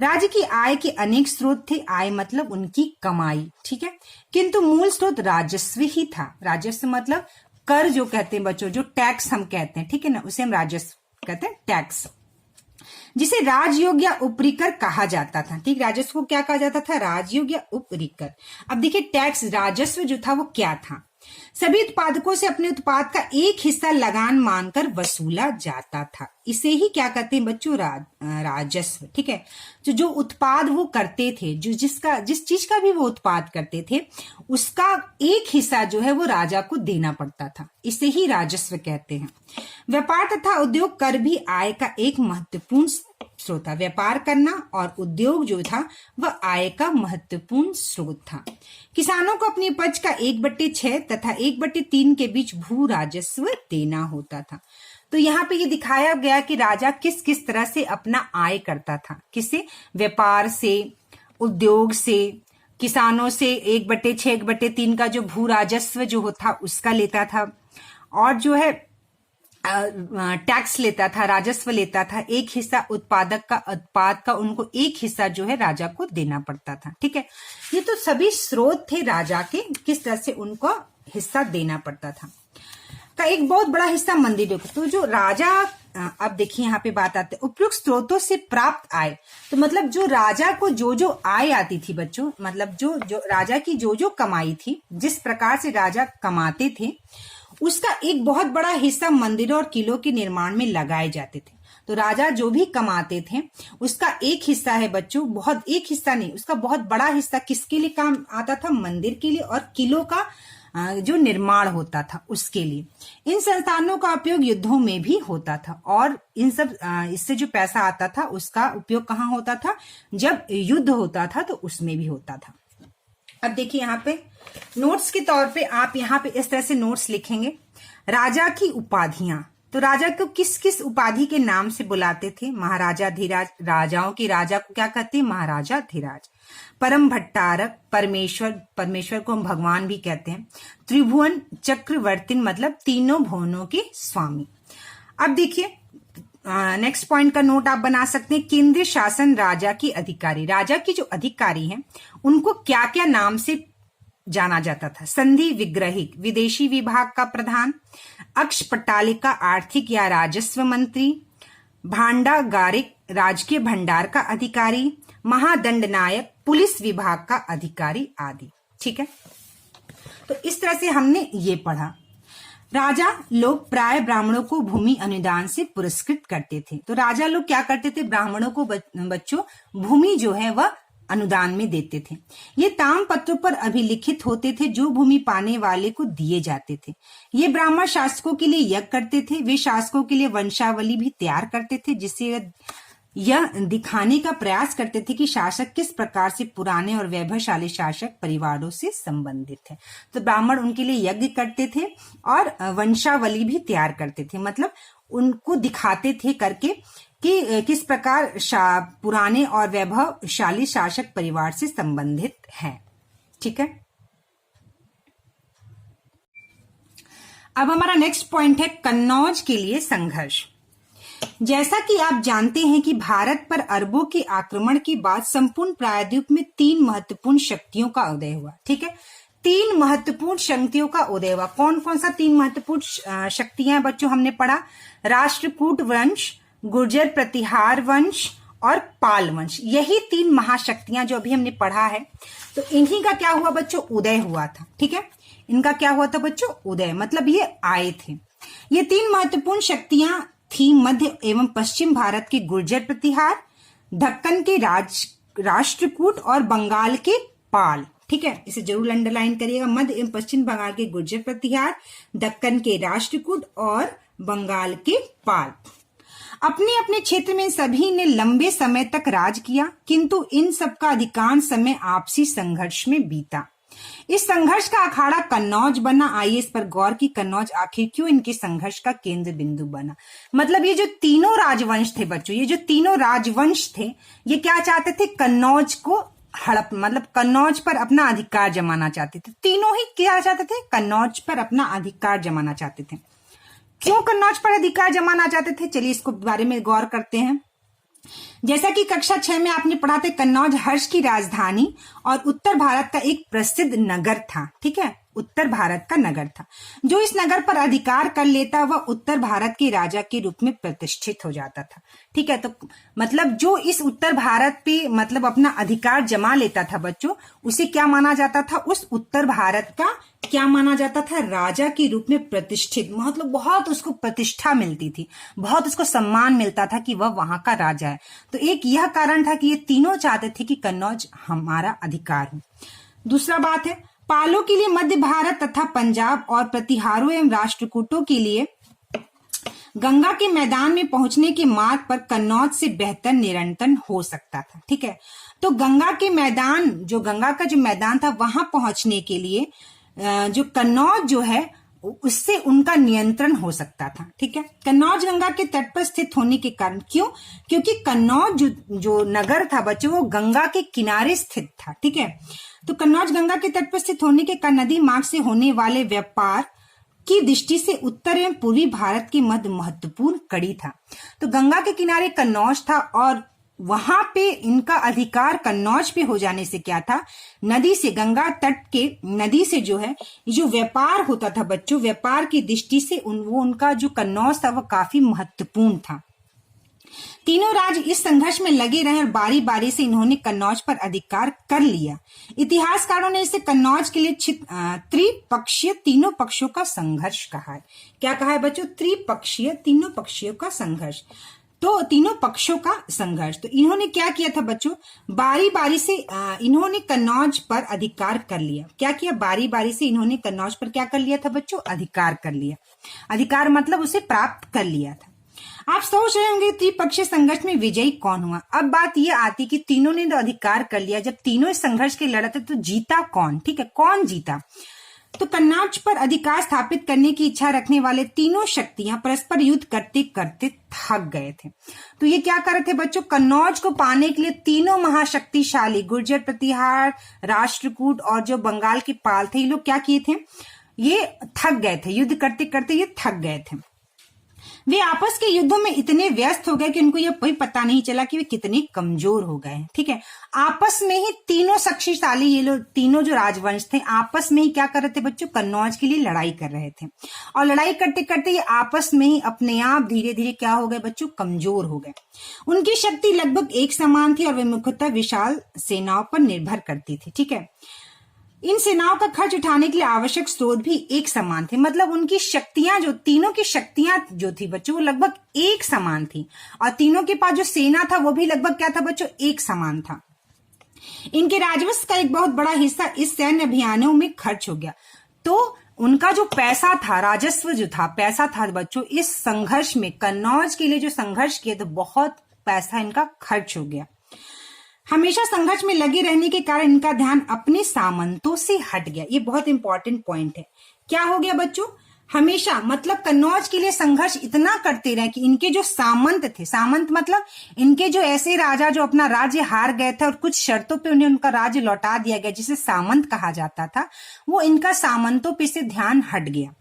राज्य की आय के अनेक स्रोत थे। आय मतलब उनकी कमाई। ठीक है, किंतु मूल स्रोत राजस्व ही था। राजस्व मतलब कर जो कहते हैं बच्चों, जो टैक्स हम कहते हैं, ठीक है ना, उसे हम राजस्व कहते हैं, टैक्स। जिसे राजयोग या उपरिकर कहा जाता था। ठीक, राजस्व को क्या कहा जाता था? राजयोग या उपरिकर। अब देखिए टैक्स राजस्व जो था वो क्या था? सभी उत्पादकों से अपने उत्पाद का एक हिस्सा लगान मानकर वसूला जाता था। इसे ही क्या कहते हैं बच्चों? राजस्व। ठीक है, जो उत्पाद वो करते थे, जिस चीज का भी वो उत्पाद करते थे, उसका एक हिस्सा जो है वो राजा को देना पड़ता था। इसे ही राजस्व कहते हैं। व्यापार तथा उद्योग कर भी आय का एक महत्वपूर्ण स्रोत था। व्यापार करना और उद्योग जो था वह आय का महत्वपूर्ण स्रोत था। किसानों को अपनी उपज का 1/6 तथा 1/3 के बीच भू राजस्व देना होता था। तो यहाँ पे ये दिखाया गया कि राजा किस किस तरह से अपना आय करता था। किससे? व्यापार से, उद्योग से, किसानों से 1/6 1/3 का जो भू राजस्व जो होता उसका लेता था, और जो है टैक्स लेता था, राजस्व लेता था। एक हिस्सा उत्पाद का उनको एक हिस्सा जो है राजा को देना पड़ता था। ठीक है, ये तो सभी स्रोत थे राजा के, किस तरह से उनको हिस्सा देना पड़ता था। का एक बहुत बड़ा हिस्सा मंदिरों को, तो जो राजा, अब देखिए यहाँ पे बात आती है उपयुक्त स्रोतों से प्राप्त आय। तो मतलब जो राजा को जो आय आती थी बच्चों, मतलब जो राजा की जो कमाई थी, जिस प्रकार से राजा कमाते थे, उसका एक बहुत बड़ा हिस्सा मंदिरों और किलों के निर्माण में लगाए जाते थे। तो राजा जो भी कमाते थे उसका एक हिस्सा है बच्चों, बहुत एक हिस्सा नहीं, उसका बहुत बड़ा हिस्सा किसके लिए काम आता था? मंदिर के लिए और किलों का जो निर्माण होता था उसके लिए। इन संस्थानों का उपयोग युद्धों में भी होता था, और इन सब इससे जो पैसा आता था उसका उपयोग कहाँ होता था? जब युद्ध होता था तो उसमें भी होता था। अब देखिए यहाँ पे नोट्स के तौर पे आप यहाँ पे इस तरह से नोट्स लिखेंगे। राजा की उपाधियां, तो राजा को किस किस उपाधि के नाम से बुलाते थे? महाराजा धीराज, राजाओं के राजा को क्या कहते हैं? महाराजा धीराज। परम भट्टारक, परमेश्वर को हम भगवान भी कहते हैं। त्रिभुवन चक्रवर्ती, मतलब तीनों भुवनों के स्वामी। अब देखिए नेक्स्ट पॉइंट का नोट आप बना सकते हैं। केंद्रीय शासन राजा की अधिकारी, राजा की जो अधिकारी हैं उनको क्या क्या नाम से जाना जाता था? संधि विग्रहिक, विदेशी विभाग का प्रधान। अक्ष पट्टालिका, आर्थिक या राजस्व मंत्री। भांडागारिक, राजकीय भंडार का अधिकारी। महादंडनायक, पुलिस विभाग का अधिकारी आदि। ठीक है, तो इस तरह से हमने ये पढ़ा। राजा लोग प्राय ब्राह्मणों को भूमि अनुदान से पुरस्कृत करते थे। तो राजा लोग क्या करते थे? ब्राह्मणों को बच्चों भूमि जो है वह अनुदान में देते थे। ये ताम पत्रों पर अभिलिखित होते थे जो भूमि पाने वाले को दिए जाते थे। ये ब्राह्मण शासकों के लिए यज्ञ करते थे। वे शासकों के लिए वंशावली भी तैयार करते थे, जिससे यह दिखाने का प्रयास करते थे कि शासक किस प्रकार से पुराने और वैभवशाली शासक परिवारों से संबंधित है। तो ब्राह्मण उनके लिए यज्ञ करते थे और वंशावली भी तैयार करते थे, मतलब उनको दिखाते थे करके कि किस प्रकार पुराने और वैभवशाली शासक परिवार से संबंधित है। ठीक है, अब हमारा नेक्स्ट पॉइंट है कन्नौज के लिए संघर्ष। जैसा कि आप जानते हैं कि भारत पर अरबों के आक्रमण के बाद संपूर्ण प्रायद्वीप में 3 महत्वपूर्ण शक्तियों का उदय हुआ। ठीक है, 3 महत्वपूर्ण शक्तियों का उदय हुआ। कौन कौन सा 3 महत्वपूर्ण शक्तियां बच्चों हमने पढ़ा? राष्ट्रकूट वंश, गुर्जर प्रतिहार वंश और पाल वंश। यही 3 महाशक्तियां जो अभी हमने पढ़ा है, तो इन्हीं का क्या हुआ बच्चों? उदय हुआ था। ठीक है, इनका क्या हुआ था बच्चों? उदय, मतलब ये आए थे। ये 3 महत्वपूर्ण शक्तियां थी मध्य एवं पश्चिम भारत के गुर्जर प्रतिहार, दक्कन के राष्ट्रकूट और बंगाल के पाल। ठीक है, इसे जरूर अंडरलाइन करिएगा। मध्य एवं पश्चिम बंगाल के गुर्जर प्रतिहार, दक्कन के राष्ट्रकूट और बंगाल के पाल। अपने अपने क्षेत्र में सभी ने लंबे समय तक राज किया, किंतु इन सबका अधिकांश समय आपसी संघर्ष में बीता। इस संघर्ष का अखाड़ा कन्नौज बना। आइए इस पर गौर की, कन्नौज आखिर क्यों इनके संघर्ष का केंद्र बिंदु बना? मतलब ये जो तीनों राजवंश थे बच्चों, ये जो तीनों राजवंश थे, ये क्या चाहते थे? कन्नौज को हड़प, मतलब कन्नौज पर अपना अधिकार जमाना चाहते थे। तीनों ही क्या चाहते थे? कन्नौज पर अपना अधिकार जमाना चाहते थे। क्यों कन्नौज पर अधिकार जमाना चाहते थे? चलिए इसको बारे में गौर करते हैं। जैसा कि कक्षा 6 में आपने पढ़ा था, कन्नौज हर्ष की राजधानी और उत्तर भारत का एक प्रसिद्ध नगर था। ठीक है, उत्तर भारत का नगर था। जो इस नगर पर अधिकार कर लेता वह उत्तर भारत के राजा के रूप में प्रतिष्ठित हो जाता था। ठीक है, तो मतलब जो इस उत्तर भारत पे मतलब अपना अधिकार जमा लेता था बच्चों, उसे क्या माना जाता था, उस उत्तर भारत का क्या माना जाता था, राजा के रूप में प्रतिष्ठित। मतलब बहुत उसको प्रतिष्ठा मिलती थी, बहुत उसको सम्मान मिलता था कि वह वहां का राजा है। तो एक यह कारण था कि ये तीनों चाहते थे कि कन्नौज हमारा अधिकार हो। दूसरा बात है, पालों के लिए मध्य भारत तथा पंजाब और प्रतिहारों एवं राष्ट्रकूटों के लिए गंगा के मैदान में पहुंचने के मार्ग पर कन्नौज से बेहतर नियंत्रण हो सकता था। ठीक है, तो गंगा के मैदान, जो गंगा का जो मैदान था वहां पहुंचने के लिए जो कन्नौज जो है उससे उनका नियंत्रण हो सकता था। ठीक है, कन्नौज गंगा के तट पर स्थित होने के कारण, क्यों, क्योंकि कन्नौज जो नगर था बच्चों वो गंगा के किनारे स्थित था। ठीक है, तो कन्नौज गंगा के तट पर स्थित होने के कारण नदी मार्ग से होने वाले व्यापार की दृष्टि से उत्तर एवं पूर्वी भारत की मध्य महत्वपूर्ण कड़ी था। तो गंगा के किनारे कन्नौज था और वहां पे इनका अधिकार कन्नौज पे हो जाने से क्या था, नदी से, गंगा तट के नदी से जो है जो व्यापार होता था बच्चों, व्यापार की दृष्टि से वो उनका जो कन्नौज था वह काफी महत्वपूर्ण था। तीनों राज्य इस संघर्ष में लगे रहे और बारी बारी से इन्होंने कन्नौज पर अधिकार कर लिया। इतिहासकारों ने इसे कन्नौज के लिए त्रिपक्षीय, तीनों पक्षों का संघर्ष कहा है। क्या कहा है बच्चों, त्रिपक्षीय, तीनों पक्षों का संघर्ष। तो तीनों पक्षों का संघर्ष, तो इन्होंने क्या किया था बच्चों, बारी बारी से इन्होंने कन्नौज पर अधिकार कर लिया। क्या किया, बारी बारी से इन्होंने कन्नौज पर क्या कर लिया था बच्चों, अधिकार कर लिया। अधिकार मतलब उसे प्राप्त कर लिया था। आप सोच रहे होंगे त्रिपक्षीय संघर्ष में विजयी कौन हुआ। अब बात यह आती कि तीनों ने तो अधिकार कर लिया, जब तीनों इस संघर्ष के लड़े थे तो जीता कौन। ठीक है, कौन जीता, तो कन्नौज पर अधिकार स्थापित करने की इच्छा रखने वाले तीनों शक्तियां परस्पर युद्ध करते करते थक गए थे। तो ये क्या कर रहे थे बच्चों, कन्नौज को पाने के लिए तीनों महाशक्तिशाली गुर्जर, प्रतिहार, राष्ट्रकूट और जो बंगाल के पाल थे, ये लोग क्या किए थे, ये थक गए थे, युद्ध करते करते ये थक गए थे। वे आपस के युद्धों में इतने व्यस्त हो गए कि उनको यह कोई पता नहीं चला कि वे कितने कमजोर हो गए। ठीक है, आपस में ही तीनों शक्तिशाली, ये लोग तीनों जो राजवंश थे आपस में ही क्या कर रहे थे बच्चों, कन्नौज के लिए लड़ाई कर रहे थे। और लड़ाई करते करते ये आपस में ही अपने आप धीरे धीरे क्या हो गए बच्चों, कमजोर हो गए। उनकी शक्ति लगभग एक समान थी और वे मुख्यतः विशाल सेनाओं पर निर्भर करती थी। ठीक है, इन सेनाओं का खर्च उठाने के लिए आवश्यक स्रोत भी एक समान थे। मतलब उनकी शक्तियां, जो तीनों की शक्तियां जो थी बच्चों वो लगभग एक समान थी और तीनों के पास जो सेना था वो भी लगभग क्या था बच्चों, एक समान था। इनके राजस्व का एक बहुत बड़ा हिस्सा इस सैन्य अभियानों में खर्च हो गया। तो उनका जो पैसा था, राजस्व जो था, पैसा था बच्चों, इस संघर्ष में, कन्नौज के लिए जो संघर्ष किया तो बहुत पैसा इनका खर्च हो गया। हमेशा संघर्ष में लगे रहने के कारण इनका ध्यान अपने सामंतों से हट गया। ये बहुत इंपॉर्टेंट पॉइंट है। क्या हो गया बच्चों, हमेशा मतलब कन्नौज के लिए संघर्ष इतना करते रहे कि इनके जो सामंत थे, सामंत मतलब इनके जो ऐसे राजा जो अपना राज्य हार गए थे और कुछ शर्तों पे उन्हें उनका राज्य लौटा दिया गया जिसे सामंत कहा जाता था, वो इनका सामंतों पे से ध्यान हट गया।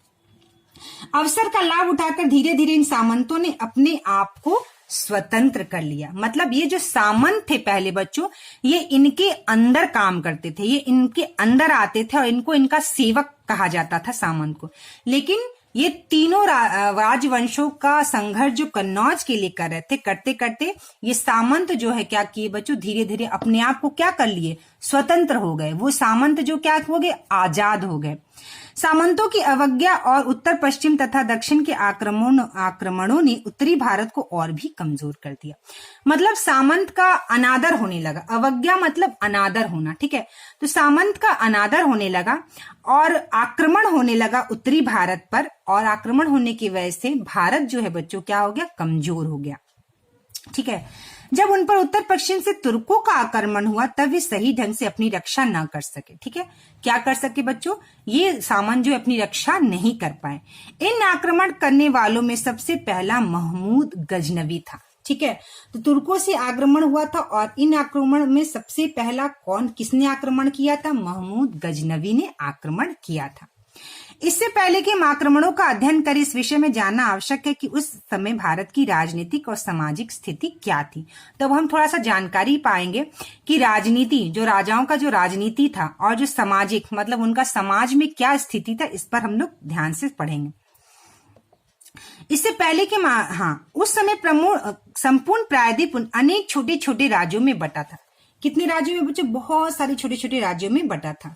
अवसर का लाभ उठाकर धीरे धीरे इन सामंतों ने अपने आप को स्वतंत्र कर लिया। मतलब ये जो सामंत थे पहले बच्चों, ये इनके अंदर काम करते थे, ये इनके अंदर आते थे और इनको इनका सेवक कहा जाता था सामंत को। लेकिन ये तीनों राजवंशों का संघर्ष जो कन्नौज के लिए कर रहे थे, करते करते ये सामंत जो है क्या किए बच्चों, धीरे धीरे अपने आप को क्या कर लिए, स्वतंत्र हो गए। वो सामंत जो क्या हो गए, आजाद हो गए। सामंतों की अवज्ञा और उत्तर पश्चिम तथा दक्षिण के आक्रमणों ने उत्तरी भारत को और भी कमजोर कर दिया। मतलब सामंत का अनादर होने लगा। अवज्ञा मतलब अनादर होना। ठीक है, तो सामंत का अनादर होने लगा और आक्रमण होने लगा उत्तरी भारत पर, और आक्रमण होने की वजह से भारत जो है बच्चों क्या हो गया, कमजोर हो गया। ठीक है, जब उन पर उत्तर पश्चिम से तुर्कों का आक्रमण हुआ तब वे सही ढंग से अपनी रक्षा ना कर सके। ठीक है, क्या कर सके बच्चों, ये सामंत जो अपनी रक्षा नहीं कर पाए। इन आक्रमण करने वालों में सबसे पहला महमूद गजनवी था। ठीक है, तो तुर्कों से आक्रमण हुआ था और इन आक्रमण में सबसे पहला किसने आक्रमण किया था, महमूद गजनवी ने आक्रमण किया था। इससे पहले कि हम आक्रमणों का अध्ययन करें, इस विषय में जानना आवश्यक है कि उस समय भारत की राजनीतिक और सामाजिक स्थिति क्या थी। तो अब हम थोड़ा सा जानकारी पाएंगे कि राजनीति, जो राजाओं का जो राजनीति था, और जो सामाजिक मतलब उनका समाज में क्या स्थिति था, इस पर हम लोग ध्यान से पढ़ेंगे। इससे पहले कि उस समय संपूर्ण प्रायद्वीप अनेक छोटे छोटे राज्यों में बटा था। कितने राज्यों में बच्चों? बहुत सारे छोटे छोटे राज्यों में बटा था।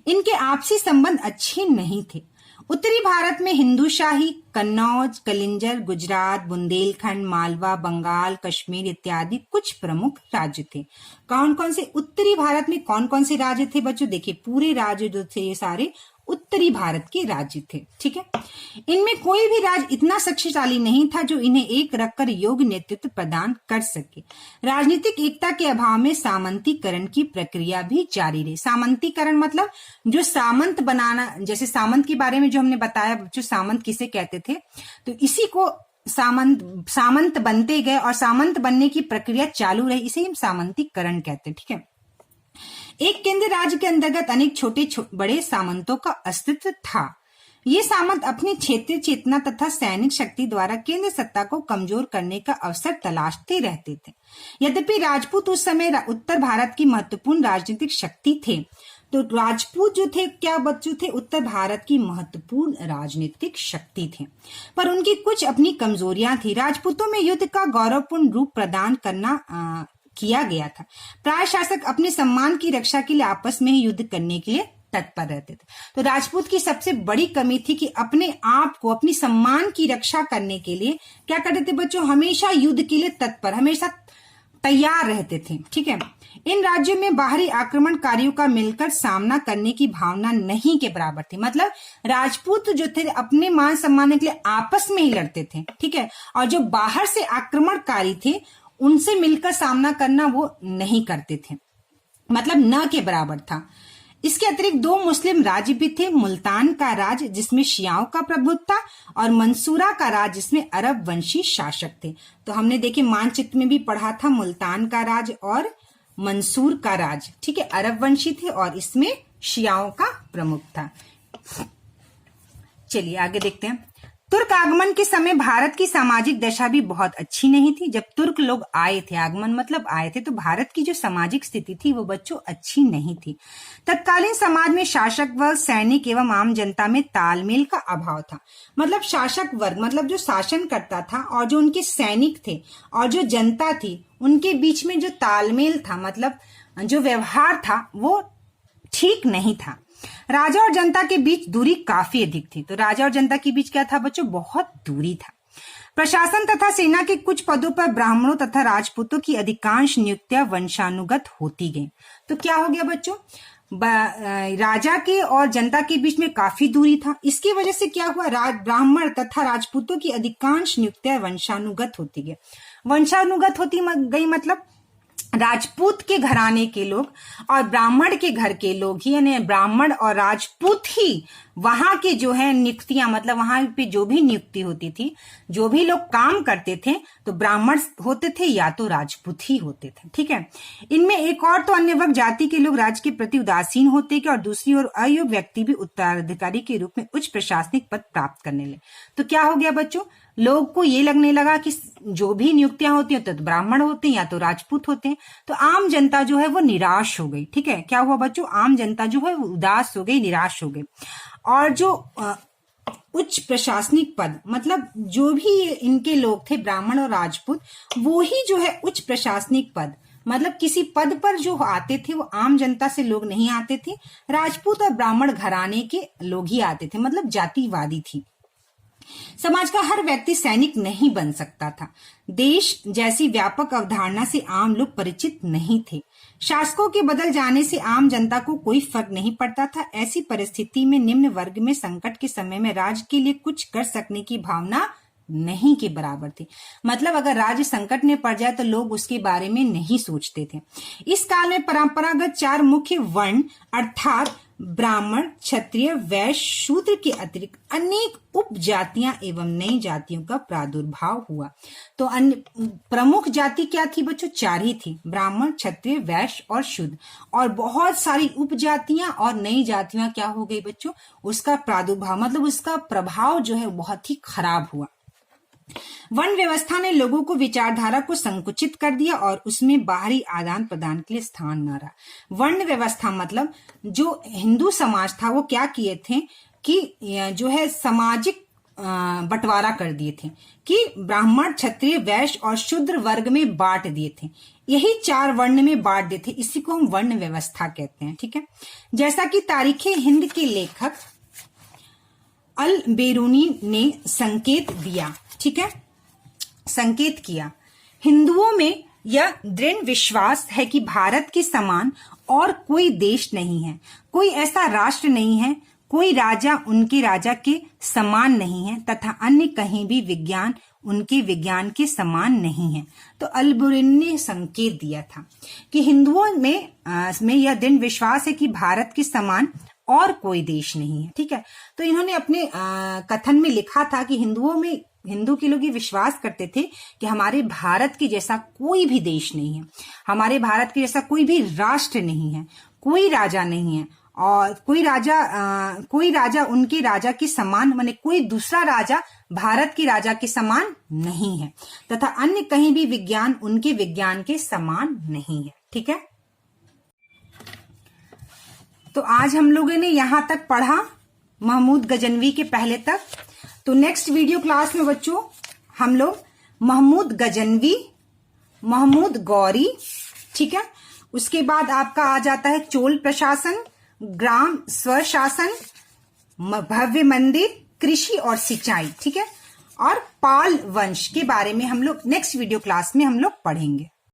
इनके आपसी संबंध अच्छे नहीं थे। उत्तरी भारत में हिंदूशाही, कन्नौज, कलिंजर, गुजरात, बुंदेलखंड, मालवा, बंगाल, कश्मीर इत्यादि कुछ प्रमुख राज्य थे। कौन कौन से उत्तरी भारत में कौन कौन से राज्य थे बच्चों? देखिए, पूरे राज्य जो थे ये सारे उत्तरी भारत के राज्य थे। ठीक है, इनमें कोई भी राज्य इतना शक्तिशाली नहीं था जो इन्हें एक रखकर योग्य नेतृत्व प्रदान कर सके। राजनीतिक एकता के अभाव में सामंतीकरण की प्रक्रिया भी जारी रही। सामंतीकरण मतलब जो सामंत बनाना, जैसे सामंत के बारे में जो हमने बताया बच्चों, सामंत किसे कहते थे, तो इसी को सामंत बनते गए और सामंत बनने की प्रक्रिया चालू रही, इसे हम सामंतीकरण कहते हैं। ठीक है, एक केंद्र राज्य के अंतर्गत अनेक छोटे बड़े सामंतों का अस्तित्व था। ये सामंत अपनी क्षेत्रीय चेतना तथा सैनिक शक्ति द्वारा केंद्र सत्ता को कमजोर करने का अवसर तलाशते रहते थे। यद्यपि राजपूत उस समय उत्तर भारत की महत्वपूर्ण राजनीतिक शक्ति थे, तो राजपूत जो थे क्या बच्चों थे? उत्तर भारत की महत्वपूर्ण राजनीतिक शक्ति थे, पर उनकी कुछ अपनी कमजोरियां थी। राजपूतों में युद्ध का गौरवपूर्ण रूप प्रदान करना किया गया था। प्राय शासक अपने सम्मान की रक्षा के लिए आपस में ही युद्ध करने के लिए तत्पर रहते थे। तो राजपूत की सबसे बड़ी कमी थी कि अपने आप को, अपनी सम्मान की रक्षा करने के लिए क्या करते थे बच्चों? हमेशा युद्ध के लिए तत्पर, हमेशा तैयार रहते थे। ठीक है, इन राज्यों में बाहरी आक्रमणकारियों का मिलकर सामना करने की भावना नहीं के बराबर थी। मतलब राजपूत जो थे अपने मान सम्मान के लिए आपस में ही लड़ते थे। ठीक है, और जो बाहर से आक्रमणकारी थे उनसे मिलकर सामना करना वो नहीं करते थे, मतलब न के बराबर था। इसके अतिरिक्त दो मुस्लिम राज्य भी थे, मुल्तान का राज्य जिसमें शियाओं का प्रभुत्व था, और मंसूरा का राज्य जिसमें अरब वंशी शासक थे। तो हमने देखे मानचित्र में भी पढ़ा था, मुल्तान का राज्य और मंसूर का राज्य, ठीक है, अरब वंशी थे और इसमें शियाओं का प्रमुख था। चलिए आगे देखते हैं। तुर्क आगमन के समय भारत की सामाजिक दशा भी बहुत अच्छी नहीं थी। जब तुर्क लोग आए थे, आगमन मतलब आए थे, तो भारत की जो सामाजिक स्थिति थी वो बच्चों अच्छी नहीं थी। तत्कालीन समाज में शासक वर्ग, सैनिक एवं आम जनता में तालमेल का अभाव था। मतलब शासक वर्ग मतलब जो शासन करता था, और जो उनके सैनिक थे और जो जनता थी, उनके बीच में जो तालमेल था, मतलब जो व्यवहार था वो ठीक नहीं था। राजा और जनता के बीच दूरी काफी अधिक थी। तो राजा और जनता के बीच क्या था बच्चों? बहुत दूरी था। प्रशासन तथा सेना के कुछ पदों पर ब्राह्मणों तथा राजपूतों की अधिकांश नियुक्तियां वंशानुगत होती गईं। तो क्या हो गया बच्चों? राजा के और जनता के बीच में काफी दूरी था। इसकी वजह से क्या हुआ? ब्राह्मण तथा राजपूतों की अधिकांश नियुक्तियां वंशानुगत होती गई। वंशानुगत होती गई मतलब राजपूत के घराने के लोग और ब्राह्मण के घर के लोग ही, यानी ब्राह्मण और राजपूत ही वहां के जो है नियुक्तियां, मतलब वहां पे जो भी नियुक्ति होती थी, जो भी लोग काम करते थे, तो ब्राह्मण होते थे या तो राजपूत ही होते थे। ठीक है, इनमें एक और तो अन्य वर्ग जाति के लोग राज्य के प्रति उदासीन होते गए, और दूसरी ओर अयोग्य व्यक्ति भी उत्तराधिकारी के रूप में उच्च प्रशासनिक पद प्राप्त करने लगे। तो क्या हो गया बच्चों? लोग को ये लगने लगा कि जो भी नियुक्तियां होती हैं तो ब्राह्मण होते हैं या तो राजपूत होते हैं। तो आम जनता जो है वो निराश हो गई। ठीक है, क्या हुआ बच्चों? आम जनता जो है वो उदास हो गई, निराश हो गई। और जो उच्च प्रशासनिक पद, मतलब जो भी इनके लोग थे ब्राह्मण और राजपूत, वो ही जो है उच्च प्रशासनिक पद, मतलब किसी पद पर जो आते थे वो आम जनता से लोग नहीं आते थे, राजपूत और ब्राह्मण घराने के लोग ही आते थे, मतलब जातिवादी थी। समाज का हर व्यक्ति सैनिक नहीं बन सकता था। देश जैसी व्यापक अवधारणा से आम लोग परिचित नहीं थे। शासकों के बदल जाने से आम जनता को कोई फर्क नहीं पड़ता था। ऐसी परिस्थिति में निम्न वर्ग में संकट के समय में राज्य के लिए कुछ कर सकने की भावना नहीं के बराबर थी। मतलब अगर राज्य संकट में पड़ जाए तो लोग उसके बारे में नहीं सोचते थे। इस काल में परंपरागत चार मुख्य वर्ण अर्थात ब्राह्मण, क्षत्रिय, वैश्य, शूद्र के अतिरिक्त अनेक उपजातियां एवं नई जातियों का प्रादुर्भाव हुआ। तो अन्य प्रमुख जाति क्या थी बच्चों? 4 ही थी, ब्राह्मण, क्षत्रिय, वैश्य और शूद्र। और बहुत सारी उपजातियां और नई जातियां क्या हो गई बच्चों? उसका प्रादुर्भाव मतलब उसका प्रभाव जो है बहुत ही खराब हुआ। वर्ण व्यवस्था ने लोगों को विचारधारा को संकुचित कर दिया और उसमें बाहरी आदान प्रदान के लिए स्थान न रहा। वर्ण व्यवस्था मतलब जो हिंदू समाज था वो क्या किए थे कि जो है सामाजिक बंटवारा कर दिए थे कि ब्राह्मण, क्षत्रिय, वैश्य और शूद्र वर्ग में बांट दिए थे। यही 4 वर्ण में बांट दिए थे, इसी को हम वर्ण व्यवस्था कहते हैं। ठीक है, जैसा कि तारीखे हिंद के लेखक अल बेरूनी ने संकेत दिया, ठीक है, संकेत किया, हिंदुओं में यह दृढ़ विश्वास है कि भारत के समान और कोई देश नहीं है, कोई ऐसा राष्ट्र नहीं है, कोई राजा उनके राजा के समान नहीं है तथा अन्य कहीं भी विज्ञान उनके विज्ञान के समान नहीं है। तो अल-बेरूनी ने संकेत दिया था कि हिंदुओं में यह दृढ़ विश्वास है कि भारत के समान और कोई देश नहीं है। ठीक है, तो इन्होंने अपने कथन में लिखा था कि हिंदू के लोग ये विश्वास करते थे कि हमारे भारत के जैसा कोई भी देश नहीं है, हमारे भारत के जैसा कोई भी राष्ट्र नहीं है, कोई राजा नहीं है और कोई राजा उनके राजा के समान, माने कोई दूसरा राजा भारत के राजा के समान नहीं है तथा अन्य कहीं भी विज्ञान उनके विज्ञान के समान नहीं है। ठीक है, तो आज हम लोगों ने यहां तक पढ़ा महमूद गजनवी के पहले तक। तो नेक्स्ट वीडियो क्लास में बच्चों हम लोग महमूद गजनवी, महमूद गौरी, ठीक है, उसके बाद आपका आ जाता है चोल प्रशासन, ग्राम स्वशासन, भव्य मंदिर, कृषि और सिंचाई, ठीक है, और पाल वंश के बारे में हम लोग नेक्स्ट वीडियो क्लास में हम लोग पढ़ेंगे।